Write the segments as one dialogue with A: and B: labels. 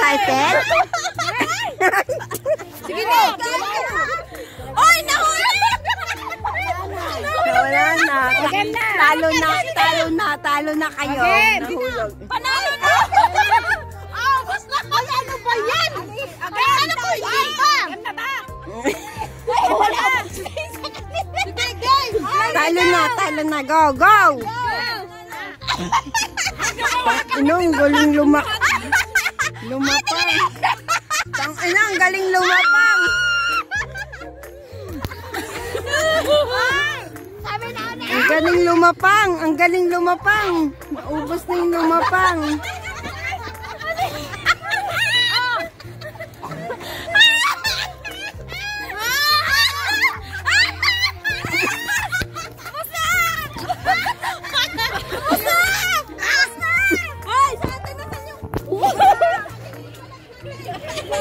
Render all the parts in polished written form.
A: excited?
B: Sige na. Oy, nahuli!
A: Wala na. Talo na kayo. Nahulog.
B: Panalo na! Awas na! Ay, ano ba yan? Ano ba yan? Ganda ba? Wala! Sige, guys!
A: Talo na. Go, go! Inong galing lumapang. Ang galing lumapang. Ang galing lumapang. Naubos na yung lumapang.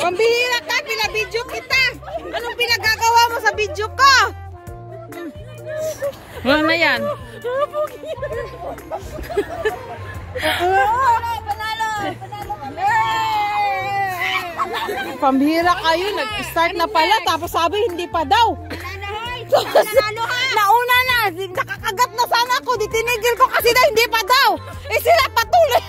B: Pambihira ka, pinabidyo kita. Anong pinagagawa mo sa video ko?
C: Wala na yan.
B: Pambihira kayo, nag-start na pala, tapos sabi hindi pa daw. Nauna na, nakakagat na sana ako, ditinigil ko kasi na hindi pa daw. Eh sila patuloy.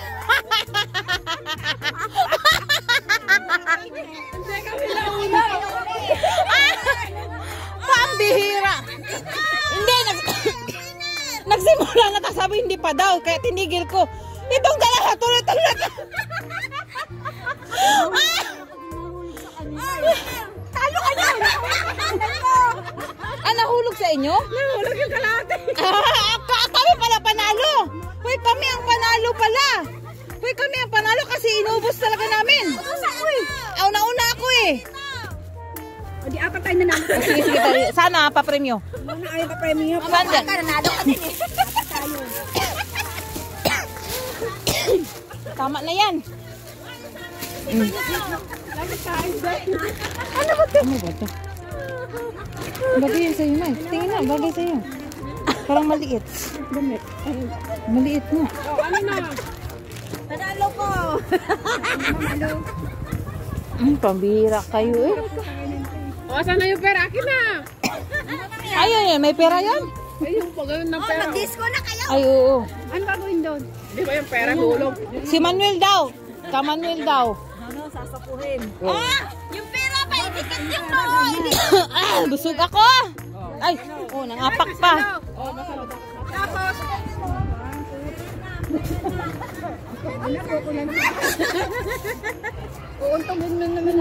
B: Pambihira. Hindi, nagsimula na ta sabi hindi pa daw, kaya tinigil ko. Itong dalawa, tuloy-tuloy. Talo ka na! Nahulog sa inyo? Nahulog yung kalahati. Kami pala panalo. Uy, kami ang panalo pala. Uy, kami ang panalo kasi inubos talaga namin. Uy, nauna ako eh.
A: O di apat tayo nanalo.
B: Sige, sana pa-premyo.
A: Muna ayaw pa-premyo.
B: Saan dyan?
A: Nanalo ka din eh.
B: Tama na yan.
C: Ano ba ito? Bagay yan sa'yo na. Tingin na, bagay sa'yo. Parang maliit. Maliit na.
A: Ano na? Nanalo ko.
C: Pambihira kayo eh.
D: O, saan na yung pera? Akin na!
B: Ayun, may pera yan.
D: Ay, yung pagawin ng pera.
A: Mag-disco na kayo.
B: Ay, oo.
A: Ano gagawin doon?
D: Di ba yung pera hulog?
B: Si Manuel daw. Ka-Manuel daw.
A: Sasapuhin.
B: Yung pera pa, itikit yung mo. Busog ako. Ay, nangapak pa.
A: Tapos, uuntungin mo naman.